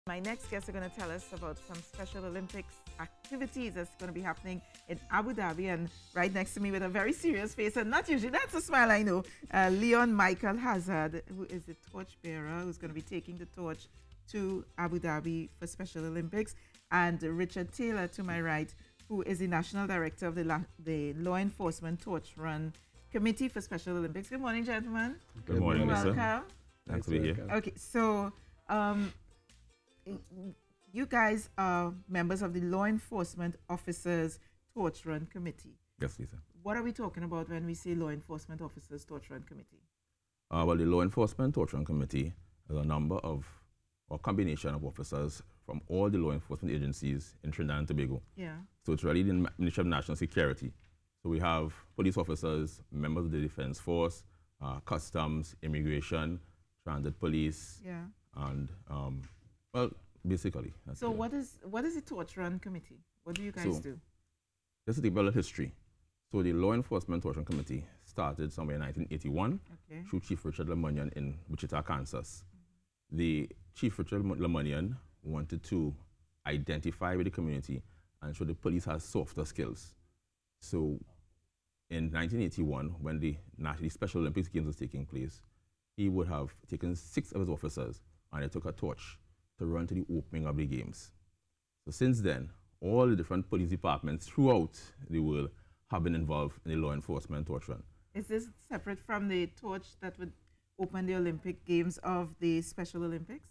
My next guests are going to tell us about some Special Olympics activities that's going to be happening in Abu Dhabi. And right next to me with a very serious face, and not usually, that's a smile I know, Leon Michael Hazard, who is the torch bearer, who's going to be taking the torch to Abu Dhabi for Special Olympics. And Richard Taylor to my right, who is the National Director of the Law Enforcement Torch Run Committee for Special Olympics. Good morning, gentlemen. Good morning, Welcome. Lisa. Thanks for being here. Okay, so you guys are members of the Law Enforcement Officers Torch Run Committee. Yes, Lisa. What are we talking about when we say Law Enforcement Officers Torch Run Committee? Well, the Law Enforcement Torch Run Committee is a number of, or combination of officers from all the law enforcement agencies in Trinidad and Tobago. Yeah. So it's really the Ministry of National Security. So we have police officers, members of the Defense Force, customs, immigration, transit police, Yeah. and well, basically. So what is the Torch Run Committee? What do you guys do? This is the bullet history. So the Law Enforcement Torch Run Committee started somewhere in 1981 through Chief Richard Lemunion in Wichita, Kansas. The Chief Richard Lemunion wanted to identify with the community and show the police has softer skills. So in 1981, when the Special Olympics Games was taking place, he would have taken 6 of his officers and they took a torch to run to the opening of the games. So since then, all the different police departments throughout the world have been involved in the law enforcement torch run. Is this separate from the torch that would open the Olympic Games of the Special Olympics?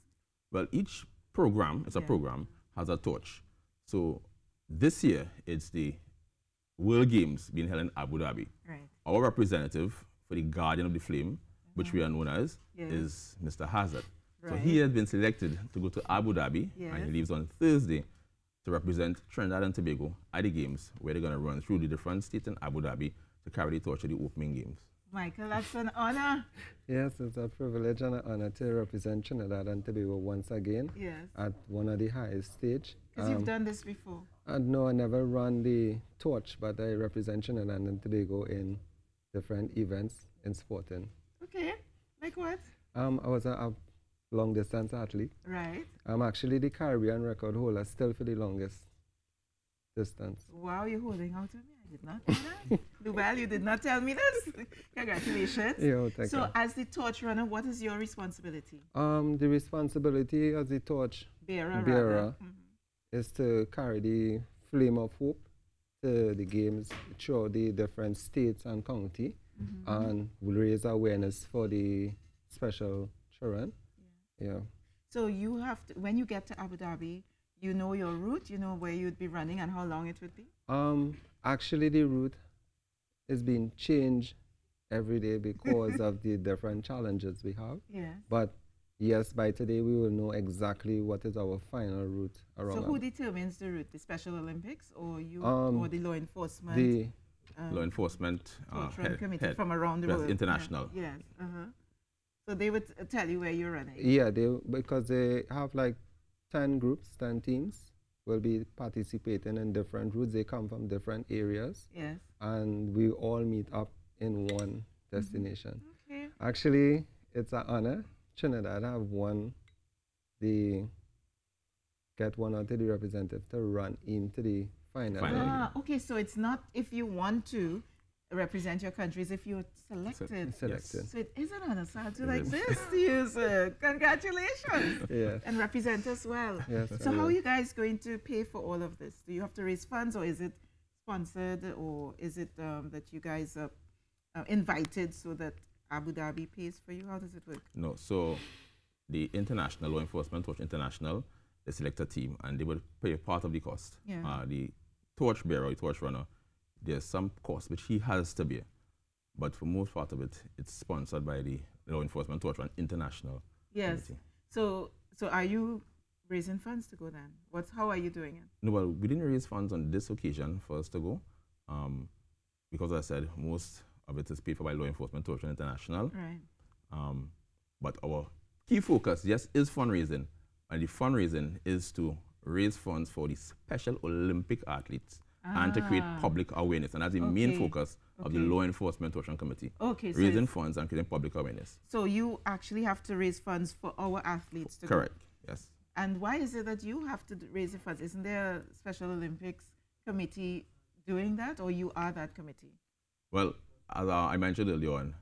Well, each program, it's a program, has a torch. So this year, it's the World Games being held in Abu Dhabi. Right. Our representative for the Guardian of the Flame, which we are known as, is Mr. Hazard. Right. So he has been selected to go to Abu Dhabi, and he leaves on Thursday to represent Trinidad and Tobago at the Games, where they're going to run through the different states in Abu Dhabi to carry the torch at the opening Games. Michael, that's an honor. Yes, it's a privilege and an honor to represent Trinidad and Tobago once again at one of the highest stage. Because you've done this before. No, I never run the torch, but I represent Trinidad and Tobago in different events in sporting. Okay, like what? I was a long distance athlete. Right. I'm actually the Caribbean record holder still for the longest distance. Wow, you're holding out on me. I did not know that. Luval, you did not tell me this. Congratulations. Yeah, thank you. As the torch runner, what is your responsibility? The responsibility as the torch bearer is to carry the flame of hope to the games throughout the different states and county, and will raise awareness for the special children. Yeah. So you have to, when you get to Abu Dhabi, you know your route, you know where you'd be running and how long it would be? Actually, the route is being changed every day because of the different challenges we have. Yeah. But yes, by today we will know exactly what is our final route around. So who determines the route? The Special Olympics or you or the law enforcement? The law enforcement committee from around the world. International. Yes. So they would tell you where you're running? Yeah, because they have like 10 groups, 10 teams will be participating in different routes. They come from different areas. Yes. And we all meet up in one destination. Okay. Actually, it's an honor. Trinidad have won get one out of the representative to run into the final. Okay, so it's not if you want to represent your countries, if you're selected. Selected. So it is an honor. So I'll do like this to you, sir. Congratulations. Yes. And represent us well. Yes. So how are you guys going to pay for all of this? Do you have to raise funds, or is it sponsored, or is it that you guys are invited so that Abu Dhabi pays for you? How does it work? No, so the International Law Enforcement Torch International, they select a team and they will pay part of the cost. Yeah. The torch bearer, the torch runner, there's some cost which he has to bear. But for most part of it, it's sponsored by the Law Enforcement Torch Run International. Yes. Committee. So are you raising funds to go then? How are you doing it? No, well, we didn't raise funds on this occasion for us to go. Because as I said, most of it is paid for by Law Enforcement Torch Run International. Right. But our key focus, yes, is fundraising. And the fundraising is to raise funds for the Special Olympic athletes and to create public awareness. And that's the main focus of the Law Enforcement Torch Run Committee. Okay. Raising funds and creating public awareness. So you actually have to raise funds for our athletes to Correct, yes. And why is it that you have to raise the funds? Isn't there a Special Olympics committee doing that, or you are that committee? Well, as I mentioned earlier on,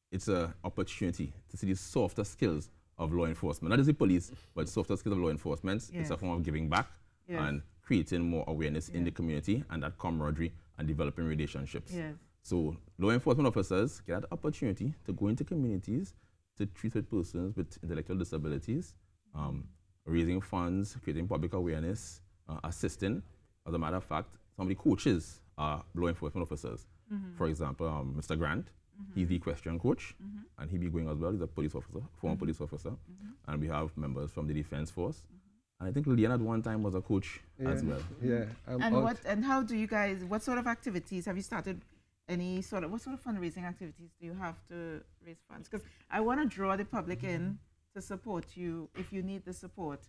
it's an opportunity to see the softer skills of law enforcement. Not just the police, but softer skills of law enforcement. Yes. It's a form of giving back and creating more awareness in the community and that camaraderie and developing relationships. Yes. So law enforcement officers get that opportunity to go into communities to treat with persons with intellectual disabilities, raising funds, creating public awareness, assisting. As a matter of fact, some of the coaches are law enforcement officers. For example, Mr. Grant, he's the equestrian coach, and he'll be going as well. He's a police officer, former police officer. And we have members from the Defense Force. And I think Leon at one time was a coach as well. Yeah. And how do you guys, what sort of activities have you started? What sort of fundraising activities do you have to raise funds? Because I want to draw the public in to support you if you need the support,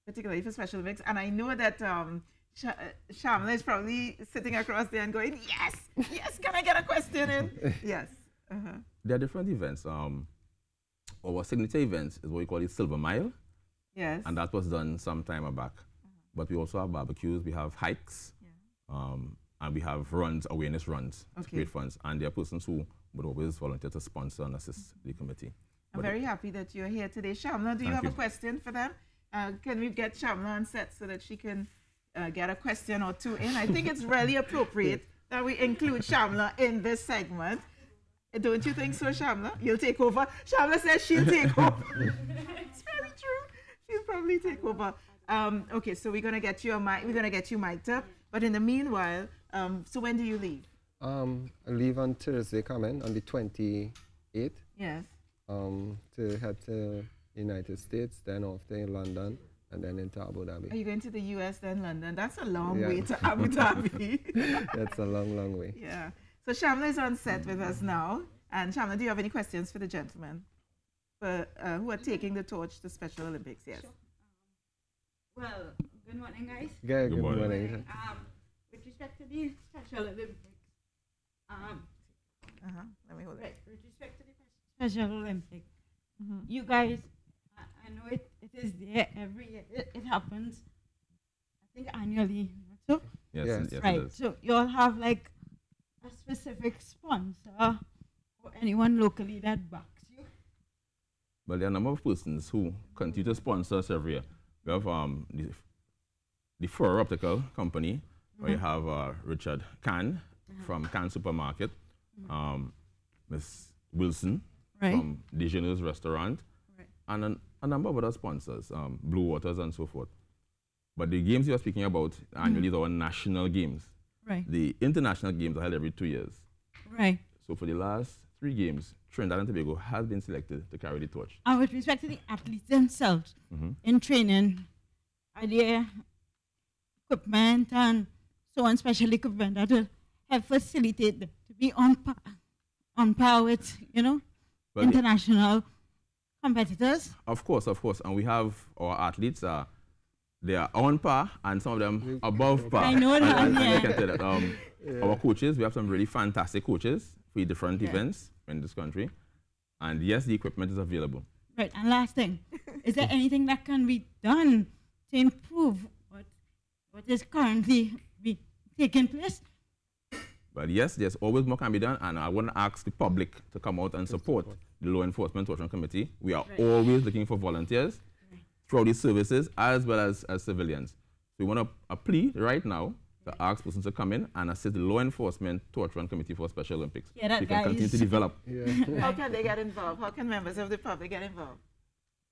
particularly for Special Olympics. And I know that Shamla is probably sitting across there and going, yes, can I get a question in? Yes. There are different events. Our signature event is what we call the Silver Mile. Yes. And that was done some time back. But we also have barbecues, we have hikes, and we have runs, awareness runs, to create funds. And there are persons who would always volunteer to sponsor and assist the committee. I'm very happy that you're here today. Shamla, do you have a question for them? Can we get Shamla on set so that she can get a question or two in? I think it's really appropriate that we include Shamla in this segment. Don't you think so, Shamla? You'll take over. Shamla says she'll take over. It's very true. She'll probably take over. Okay, so we're gonna get you a mic. We're gonna get you mic'd up. But in the meanwhile, so when do you leave? I leave on Thursday coming on the 28th. Yes. To head to United States, then off to London, and then into Abu Dhabi. Are you going to the US, then London? That's a long way to Abu Dhabi. That's a long way. Yeah. So Shamla is on set with us now. And Shamla, do you have any questions for the gentlemen who are taking the torch to Special Olympics? Yes. Sure. Well, good morning, guys. Good morning. With respect to the Special Olympics, let me hold it. With respect to the Special Olympics, you guys, I know it is there every year. It happens, I think, annually. So, yes. Right. So you all have like a specific sponsor or anyone locally that backs you? Well, there are a number of persons who continue to sponsor us every year. We have the Fur Optical Company, where you have Richard Kahn from Kahn Supermarket, Miss Wilson from Dejeuner's Restaurant, and a number of other sponsors, Blue Waters and so forth. But the games you are speaking about annually are our national games. Right. The international games are held every 2 years. Right. So for the last 3 games, Trinidad and Tobago has been selected to carry the torch. And with respect to the athletes themselves, in training, are there equipment and so on, special equipment that will help facilitate them to be on par with, well, international competitors? Of course. And we have our athletes, they are on par and some of them above par. I know that, and I can tell that. Our coaches, we have some really fantastic coaches for different events in this country. And yes, the equipment is available. Right, and last thing, is there anything that can be done to improve what is currently taking place? But yes, there's always more can be done, and I want to ask the public to come out and support the Law Enforcement Torturing Committee. We are always looking for volunteers throughout these services as well as civilians. So we want to plea right now to ask persons to come in and assist the Law Enforcement Torturing Committee for Special Olympics. Yeah, that we can continue to develop. How can they get involved? How can members of the public get involved?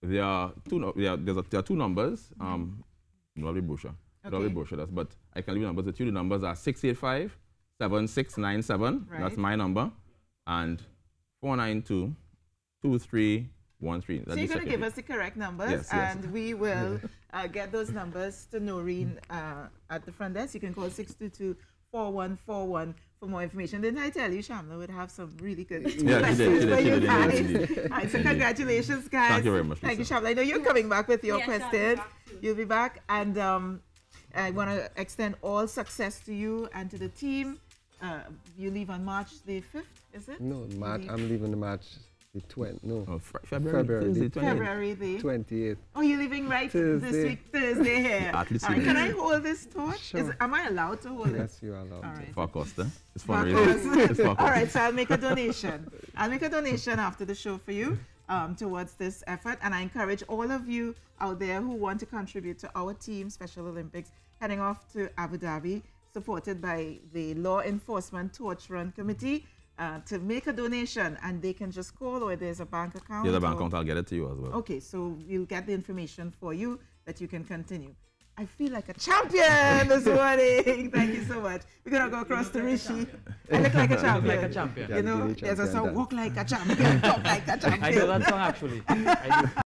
There are two numbers. Lovely brochure. Lovely brochure, but I can leave the numbers with you. The numbers are 685-7697. That's my number. And 492-2313. So you're going to give us the correct numbers, yes. And we will get those numbers to Noreen at the front desk. You can call 622-4141 for more information. Didn't I tell you Shamla would have some really good questions for you guys? All right, so congratulations, guys. Thank you very much. Thank you, Shamla. I know you're coming back with your question. You'll be back, and I want to extend all success to you and to the team. You leave on March the 5th, is it? No, I'm leaving the March February the 28th. Oh, you're leaving right this week, Thursday here. All right, can I hold this torch? Sure. Am I allowed to hold it? Yes, you are allowed. All right. For Costa. It's fundraising. All right, so I'll make a donation. I'll make a donation after the show for you towards this effort. And I encourage all of you out there who want to contribute to our team, Special Olympics, heading off to Abu Dhabi, supported by the Law Enforcement Torch Run Committee, to make a donation, and they can just call, or there's a bank account. There's a bank account, I'll get it to you as well. Okay, so we'll get the information for you that you can continue. I feel like a champion this morning. Thank you so much. We're going to go across to Rishi. I look like a champion. Like a champion. You know, there's a song, walk like a champion, talk like a champion. I know that song actually. I do.